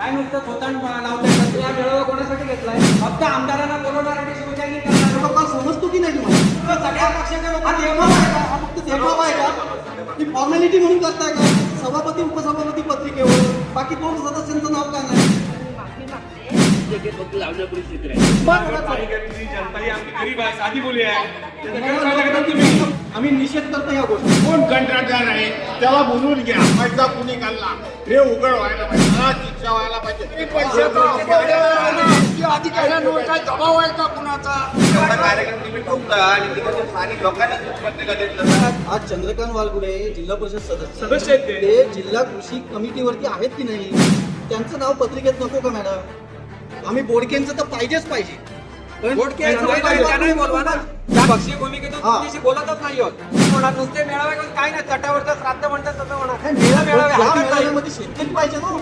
काय नुसतं स्वतः लावताय या मेळावा कोणासाठी घेतलाय? फक्त आमदारांना बोलवणार आणि शिवशाही करणार. लोकांना समजतो की नाही तुम्हाला? सगळ्या पक्षाच्या लोकांना देखावा आहे का? हा फक्त देखावा आहे का? ही फॉर्मॅलिटी म्हणून करताय का? सभापती उपसभापती पत्रिकेवर बाकी दोन सदस्यांचं नाव का नाही? आम्ही निषेध करतो या गोष्टी. कोण कंत्राटदार आहे त्याला बोलून घ्या. पैसा कुणी काढला हे उघड व्हायला पाहिजे, शिक्षा व्हायला पाहिजे. अधिकाऱ्यांवर काय दबाव आहे का कुणाचा? कार्यक्रम तुम्ही ठोकता आणि तिकडच्या स्थानिक लोकांना पत्रिका देत. आज चंद्रकांत वालगुडे जिल्हा परिषद सदस्य आहेत. ते जिल्हा कृषी कमिटीवरती आहेत की नाही? त्यांचं नाव पत्रिकेत नको का मॅडम? आम्ही बोडकेंचं तर पाहिजेच पाहिजे. नाही बोलवा ना. त्या पक्षीय भूमिकेतून तुमच्याशी बोलतच नाही होत. होणार नुसते मेळावे करून काय नाही, तटावरचा श्राद्ध म्हणतात तसं होणार. मेळाव्यामध्ये शेतकरी पाहिजे ना.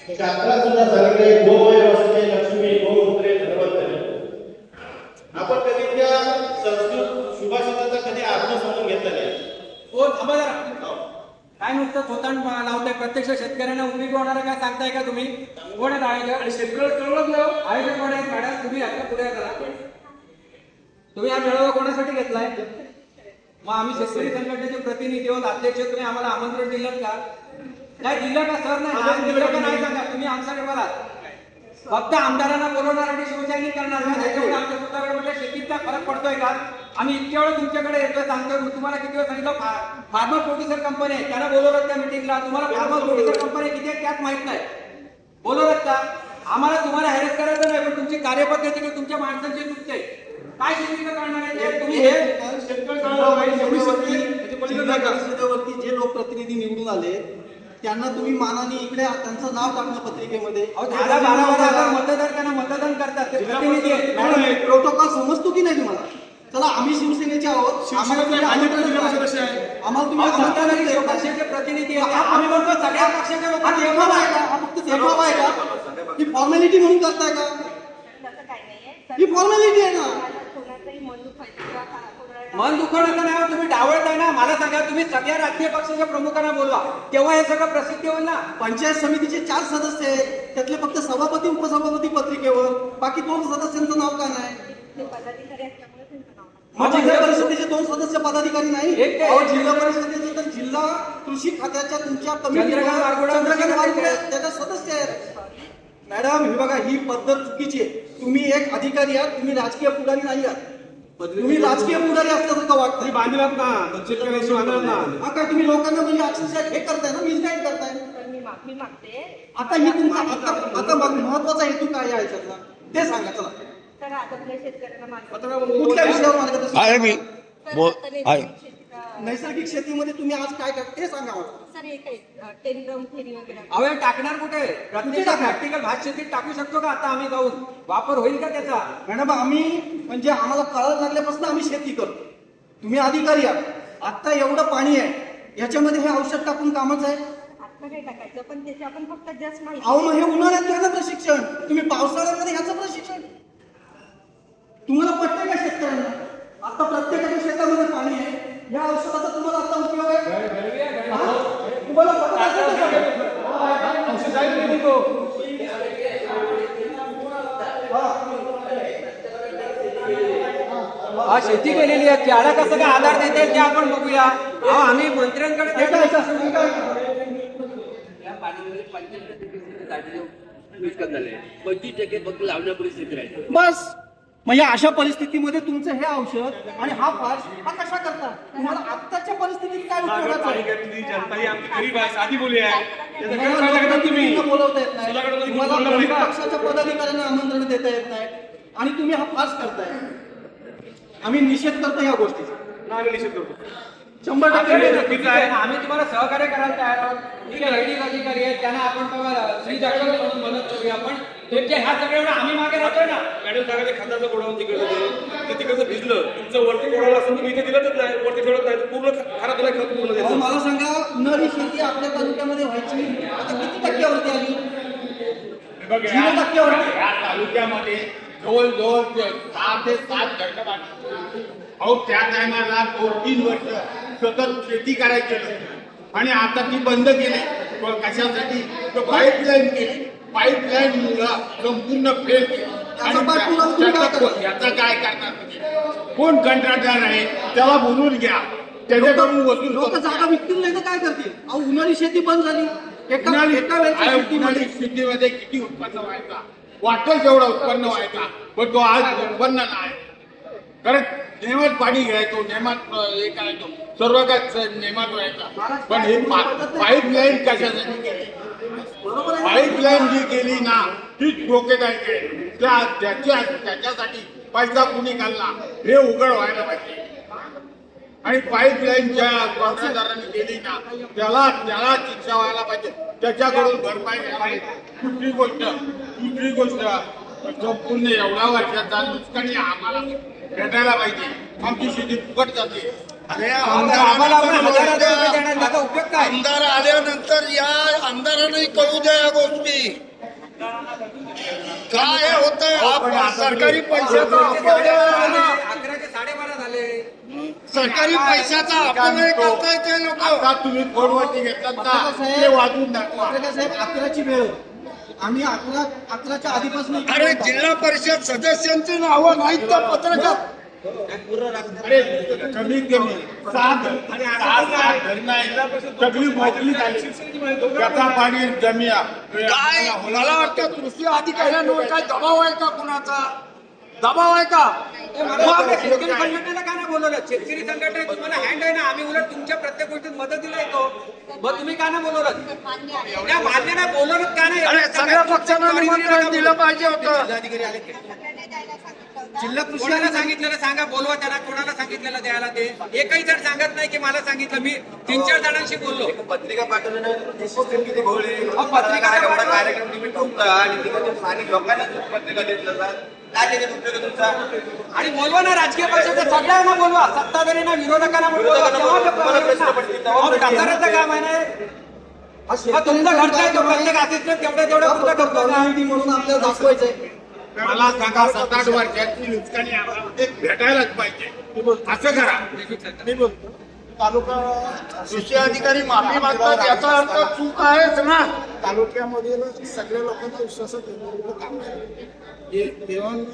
शास्त्रात सुद्धा सांगितले गोवैरवस्ते लक्ष्मी गोमुत्रे धर्मत्रे. आपण कधी त्या संस्कृत सुभाषिताचा कधी अर्थ समजून घेतला नाही. काय नुसतं स्वतः लावताय? प्रत्यक्ष शेतकऱ्यांना उभी होणार काय सांगताय का तुम्ही? कोण आहेत आयोजक? आणि शेतकरी कळलं ना आयोजक कोण आहेत? मॅडम तुम्ही आता पुढे करा. तुम्ही हा मेळावा कोणासाठी घेतलाय? मग आम्ही शेतकरी संघटनेचे प्रतिनिधी आहोत, अध्यक्ष. तुम्ही आम्हाला आमंत्रण दिलं का? नाही दिलं का सर? नाही दिलं का नाही सांगा. तुम्ही आमच्याकडे बोला. फक्त आमदारांना बोलवणार आणि शिवशाही करणार. त्याच्यामुळे आमच्या स्वतःकडे शेतीचा फरक पडतोय का? आम्ही इतक्या वेळ तुमच्याकडे येतोय, सांगतोय. तुम्हाला किती वेळ सांगितलं? फार्मर प्रोड्युसर कंपनी आहे, त्यांना बोलवलं त्या मिटिंगला. तुम्हाला फार्मर प्रोड्युसर कंपनी किती आहे त्यात माहित नाही. बोलवलं का? आम्हाला तुम्हाला हॅरेस करायचं नाही, पण तुमची कार्यपद्धती किंवा तुमच्या माणसांची चुकते. काय शेती करणार आहे तुम्ही? हे परिषदेवरती जे लोकप्रतिनिधी निवडून आले त्यांना तुम्ही मानाने इकडे त्यांचं नाव टाकलं पत्रिकेमध्ये. 12,000 मतदार त्यांना मतदान करतात, ते प्रतिनिधी आहेत. प्रोटोकॉल समजतो की नाही तुम्हाला? चला आम्ही शिवसेनेचे आहोत, आम्हाला तुम्ही पक्षाचे प्रतिनिधी आहेत. आम्ही म्हणतो सगळ्या पक्षाच्या हा लोकांना देखावा आहे का? हा फक्त देखावा आहे का? ही फॉर्मॅलिटी म्हणून करताय का? ही फॉर्मॅलिटी आहे ना. मन दुखवण्याचं नाही. तुम्ही डावळताय ना. मला सांगा, तुम्ही सगळ्या राजकीय पक्षाच्या प्रमुखांना बोलवा, तेव्हा हे सगळं प्रसिद्धी होईल ना. पंचायत समितीचे 4 सदस्य आहेत, त्यातले फक्त सभापती उपसभापती पत्रिकेवर बाकी दोन सदस्यांचं नाव का नाही? मग जिल्हा परिषदेचे 2 सदस्य पदाधिकारी नाही? जिल्हा परिषदेचे तर जिल्हा कृषी खात्याच्या तुमच्या कमिटीवर चंद्रकांत वालगुडे त्याचा सदस्य आहेत. मॅडम हे बघा, ही पद्धत चुकीची आहे. तुम्ही एक अधिकारी आहात, तुम्ही राजकीय पुढारी नाही आहात. तुम्ही राजकीय पुढारी असल्यासारखं वाटतं. बांधलात ना शेतकऱ्याशी बांधलात ना. हा काय तुम्ही लोकांना म्हणजे अक्षरशः हे करताय ना, मिसगाईड करताय. मी मागते आता ही तुमचा आता महत्वाचा हेतू काय आहे याच्यातला ते सांगा. चला तर आता शेतकऱ्यांना कुठल्या विषयावर मार्गदर्शन आहे मी नैसर्गिक शेतीमध्ये तुम्ही आज काय करता ते सांगा मला. सर हे काय टेलिग्राम फेरी वगैरे अवे टाकणार कुठे? प्रॅक्टिकल भात शेतीत टाकू शकतो का? आता आम्ही जाऊन वापर होईल का त्याचा? मॅडम आम्ही म्हणजे आम्हाला कळायला लागल्यापासून आम्ही शेती करतो. तुम्ही अधिकारी आहात. आता एवढं पाणी आहे, याच्यामध्ये हे औषध टाकून कामाचं आहे? आता काय टाकायचं, पण त्याची आपण फक्त जस्ट माहिती. अहो मग हे उन्हाळ्यात घ्या ना प्रशिक्षण. तुम्ही पावसाळ्यामध्ये ह्याचं प्रशिक्षण तुम्हाला पटतंय का शेतकऱ्यांना? आता प्रत्येकाच्या शेतामध्ये पाणी आहे, या औषधाचा तुम्हाला आता उपयोग आहे? तुम्हाला पटत असेल तर शेती केलेली आहे, त्याला कसं काय आधार देते ते आपण बघूया. आम्ही मंत्र्यांकडे बस. मग या अशा परिस्थितीमध्ये तुमचं हे औषध आणि हा फास हा कशा करता? तुम्हाला आत्ताच्या परिस्थितीत काय उपयोगाचं आहे? जनता ही आमची गरीब आहे, साधी बोली आहे. तुम्ही बोलवता येत नाही, तुम्हाला कोणत्या पक्षाच्या पदाधिकाऱ्यांना आमंत्रण देता येत नाही आणि तुम्ही हा फास करताय. आम्ही निषेध करतो या गोष्टीचा. आम्ही निषेध करतो. 100% आम्ही तुम्हाला सहकार्य करायला तयार आहोत. ठीक आहे, लैंगिक अधिकारी आहेत, त्यांना आपण श्री जगत म्हणून मदत करूया. पण तुमच्या ह्या सगळ्या आम्ही मागे राहतोय ना. मॅडम सांगा ते खताचं गोडाऊन ते तिकडचं भिजलं, तुमचं वरती गोडाऊन असेल तुम्ही इथे दिलंच नाही, वरती ठेवत नाही, पूर्ण खराब झालं खत पूर्ण अहो, मला सांगा, नरी शेती आपल्या तालुक्यामध्ये व्हायची आता किती टक्क्यावरती आली? 0% या तालुक्यामध्ये जवळजवळ 6 ते 7 घटक आहेत. अहो त्या टायमाला 2-3 वर्ष सतत शेती करायची आणि आता ती बंद केली. कशासाठी? पाईपलाईन केली. पाईपलाईन संपूर्ण फेल केली. आणि पाठपुरावा तुम्ही काय करता? याचा काय करणार तुम्ही? कोण कंत्राटदार आहे त्याला बोलून घ्या, त्याच्याकडून वसूल लोक करून जागा घ्या. विकतील नाही तर काय करतील? अहो उन्हाळी शेती बंद झाली. एका वेळची शेतीमध्ये उन्हाळी शेतीमध्ये किती उत्पन्न व्हायचा, वाटेल तेवढं उत्पन्न व्हायचा, पण तो आज उत्पन्न नाही. कारण नेमात पाणी घ्यायचो, नेमात हे करायचो, सर्व काय नेमात व्हायचा. पण हे पाईपलाईन कशासाठी केली? बरोबर आहे. पाईपलाईन जी केली ना तीच धोकेदायक आहे. त्याच्यासाठी पैसा कुणी घालला हे उघड व्हायला पाहिजे. आणि पाईपलाईन ज्या कॉन्ट्रॅक्टदारांनी केली ना त्याला शिक्षा व्हायला पाहिजे, त्याच्याकडून भरपाई घ्यायला पाहिजे. दुसरी गोष्ट संपूर्ण एवढ्या वर्षाचा नुकसानी आम्हाला भेटायला पाहिजे. आमची शेती फुकट जाते. अरे आम्हाला आपण हजारात रुपये देणार, त्याचा उपयोग काय? आमदार आल्यानंतर या आमदारांनाही कळू द्या या गोष्टी. काय होतंय हा सरकारी पैशाचा अपव्यय आहे ना. 11चे 12:30 झाले. सरकारी पैशाचा अपव्यय करताय ते लोक. आता तुम्ही फोनवरती घेतलात ना ते वाजून दाखवा. पत्रकार साहेब 11ची वेळ आम्ही 11च्या आधीपासून अरे जिल्हा परिषद सदस्यांची नावं नाहीत त्या पत्रकात. अरे कमीत कमी 7 धरणं आहेत. सगळी मोकळी झाली. त्याचा पाणी जमिया काय मला वाटतं कृषी अधिकाऱ्यांवर काय दबाव आहे का कुणाचा? दबाव आहे का? मग शेतकरी संघटनेला का नाही बोलवलं? शेतकरी संघटना तुम्हाला हँड आहे ना, आम्ही उलट तुमच्या प्रत्येक गोष्टीत मदतीला येतो. मग तुम्ही का नाही बोलवलं? त्या मान्य नाही बोलवलं का नाही? अरे सगळ्या पक्षांना निमंत्रण दिलं पाहिजे होतं. जिल्हा कृषी कोणाला सांगितलेलं सांगा, बोलवा त्यांना. कोणाला सांगितलेलं द्यायला ते एकही जण सांगत नाही की मला सांगितलं. मी 3-4 जणांशी बोललो. पत्रिका पाठवण्याने सिस्टम किती घोळ आहे. पत्रिका एवढा पाठवा. कार्यक्रम तुम्ही ठेवता आणि तिकडच्या स्थानिक लोकांना पत्रिका देत नसाल. काय त्याच्यात उपयोग आहे तुमचा? आणि बोलवा ना, राजकीय पक्षाच्या सगळ्यांना बोलवा, सत्ताधारींना, विरोधकांना बोलवा. तुम्हाला प्रश्न पडतील, तेव्हा प्रश्न येईल. प्रचाराचं काम आहे ना. मग तुमचा घरचा आहे तो प्रत्येक असिस्टंट तेवढं पुरता करतो ना. म्हणून आपल्याला दाखवायचंय. मला सांगा 7-8 वर्षाची नुकसानी आम्हाला भेटायलाच पाहिजे. असं करा. मी बोलतो तालुका कृषी अधिकारी माफी मागतात याचा अर्थ चूक आहेच ना. तालुक्यामधील सगळ्या लोकांच्या विश्वासात घेतलेलं काम आहे. इव्हन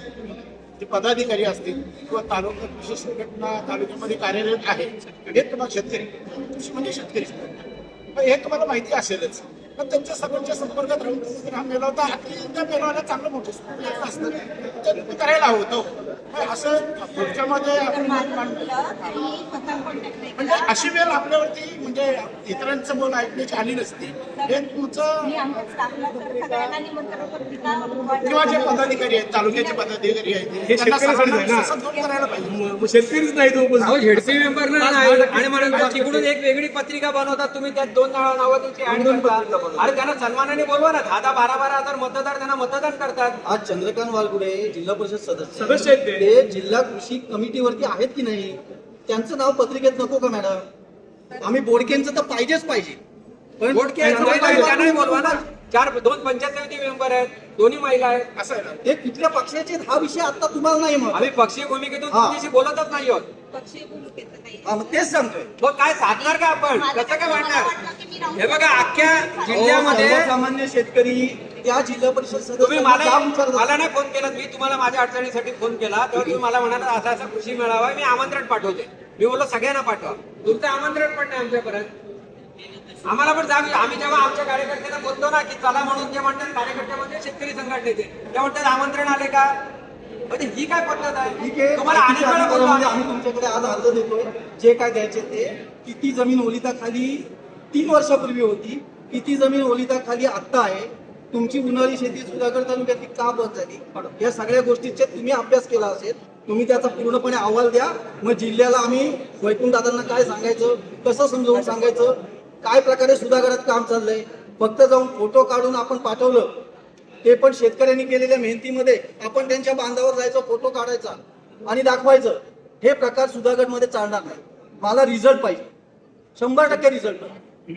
जे पदाधिकारी असतील किंवा तालुका कृषी संघटना तालुक्यामध्ये कार्यरत आहे हे तुम्हाला शेतकरी, कृषी म्हणजे शेतकरी पण हे तुम्हाला माहिती असेलच. पण त्यांच्या सर्वांच्या संपर्कात राहून जर हा मेला होता त्या मेलाला चांगलं मोठं असतं ते तुम्ही करायला हवं होतं. असं पुढच्यामध्ये म्हणजे अशी वेळ आपल्यावरती म्हणजे इतरांचं बोल ऐकण्याची आली नसती. हे तुमचं किंवा जे पदाधिकारी आहेत तालुक्याचे पदाधिकारी आहेत त्यांना सगळ्यांना ससंत करायला पाहिजे. शेतकरीच नाही तो अहो, झेडपी मेंबर नाही आणि मला तिकडून एक वेगळी पत्रिका बनवतात. तुम्ही त्यात 2 नावं त्यांची ऍड करता. अरे त्यांना सन्मानाने बोलवा ना. 10-12 हजार मतदार त्यांना मतदान करतात. आज चंद्रकांत वालगुडे जिल्हा परिषद सदस्य आहेत. ते जिल्हा कृषी कमिटीवरती आहेत की नाही? त्यांचं नाव पत्रिकेत नको का मॅडम? आम्ही बोडकेंचं तर पाहिजेच पाहिजे. पण त्यांनाही बोलवा ना. 2 पंचायत समिती मेंबर आहेत, दोन्ही महिला आहेत. असं आहे ना. ते कुठल्या पक्षाचे आहेत हा विषय आता तुम्हाला नाही मग. आम्ही पक्षीय भूमिकेतून हा. तुमच्याशी बोलतच नाही आहोत. पक्षी भूमिकेचं नाही. हा, मग तेच सांगतोय. मग काय साधणार का आपण? कसं काय वाटणार? हे बघा, अख्ख्या जिल्ह्यामध्ये सर्वसामान्य शेतकरी त्या जिल्हा परिषद तुम्ही सदस्य मला नाही फोन केला. मी तुम्हाला माझ्या अडचणीसाठी फोन केला तेव्हा तुम्ही मला म्हणाला असा असा कृषी मेळावा आहे, मी आमंत्रण पाठवते. मी बोललो सगळ्यांना पाठवा. तुमचं आमंत्रण पण नाही आमच्यापर्यंत. आम्हाला पण जाग. आम्ही जेव्हा आमच्या कार्यकर्त्यांना बोलतो ना की चला म्हणून, ते म्हणतात कार्यकर्त्यामध्ये शेतकरी संघटनेचे, ते म्हणतात आमंत्रण आले का? म्हणजे ही काय पद्धत आहे? ठीक आहे. तुम्हाला अनेक वेळा बोललो आम्ही आम्ही. तुमच्याकडे आज अर्ज देतोय. जे काय द्यायचे ते. किती जमीन ओलिताखाली 3 वर्षापूर्वी होती, किती जमीन ओलिताखाली आत्ता आहे, तुमची उन्हाळी शेती सुधागड तालुक्यातली का बंद झाली, या सगळ्या गोष्टीचे तुम्ही अभ्यास केला असेल. तुम्ही त्याचा पूर्णपणे अहवाल द्या. मग जिल्ह्याला आम्ही वैकुंठ दादांना काय सांगायचं, कसं समजावून सांगायचं, काय प्रकारे सुधागडात काम चाललंय. फक्त जाऊन फोटो काढून आपण पाठवलं, ते पण शेतकऱ्यांनी केलेल्या मेहनतीमध्ये आपण त्यांच्या बांधावर जायचं, फोटो काढायचा आणि दाखवायचं. हे प्रकार सुधागडमध्ये चालणार नाही. मला रिझल्ट पाहिजे, 100% रिझल्ट.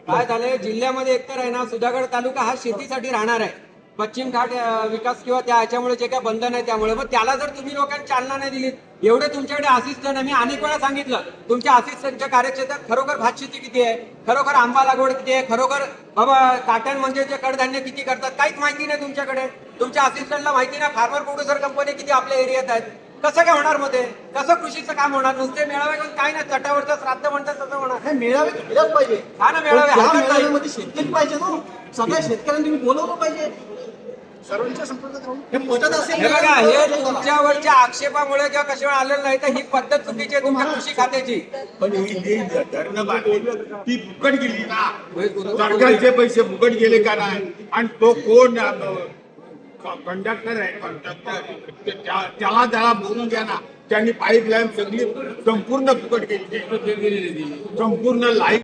काय झालंय जिल्ह्यामध्ये एकतर आहे ना, सुधागड तालुका हा शेतीसाठी राहणार आहे. पश्चिम घाट विकास किंवा त्या ह्याच्यामुळे जे काय बंधन आहे त्यामुळे, मग त्याला जर तुम्ही लोकांनी चालना नाही दिली, एवढे तुमच्याकडे असिस्टंट आहे, मी अनेक वेळा सांगितलं तुमच्या असिस्टंटच्या कार्यक्षेत्रात खरोखर भातशेती किती आहे, खरोखर आंबा लागवड किती आहे, खरोखर बाबा काटण म्हणजे जे कडधान्य किती करतात, काहीच माहिती नाही तुमच्याकडे. तुमच्या असिस्टंटला माहिती नाही फार्मर प्रोड्युसर कंपनी किती आपल्या एरियात आहेत. कसं काय होणार मध्ये? कसं कृषीचं काम होणार? नुसते मेळावे घेऊन काय नाही, चटावरचं श्राद्ध म्हणतात तसं होणार. हे मेळावे केल्याच पाहिजे. हा ना, मेळावे पण त्या हरकत नाही. मेळाव्यामध्ये शेतकरी पाहिजे ना, सगळ्या शेतकऱ्यांनी तुम्ही बोलवलं पाहिजे. सर्वांच्या संपर्कात राहून हे पटत असेल हे ना, बघा, हे बोलवलं. तुमच्यावरच्या आक्षेपामुळे किंवा कशावर आलेलं नाही, तर ही पद्धत चुकीची आहे तुमच्या कृषी खात्याची. पण ही धरणं बांधली ती फुकट गेली ना, सरकारचे पैसे फुकट गेले का नाही? आणि तो कोण कंडक्टर आहे, कंडक्टर त्याला बोलून द्या ना. त्यांनी पाईपलाईन सगळी संपूर्ण फुकट केली, संपूर्ण लाईन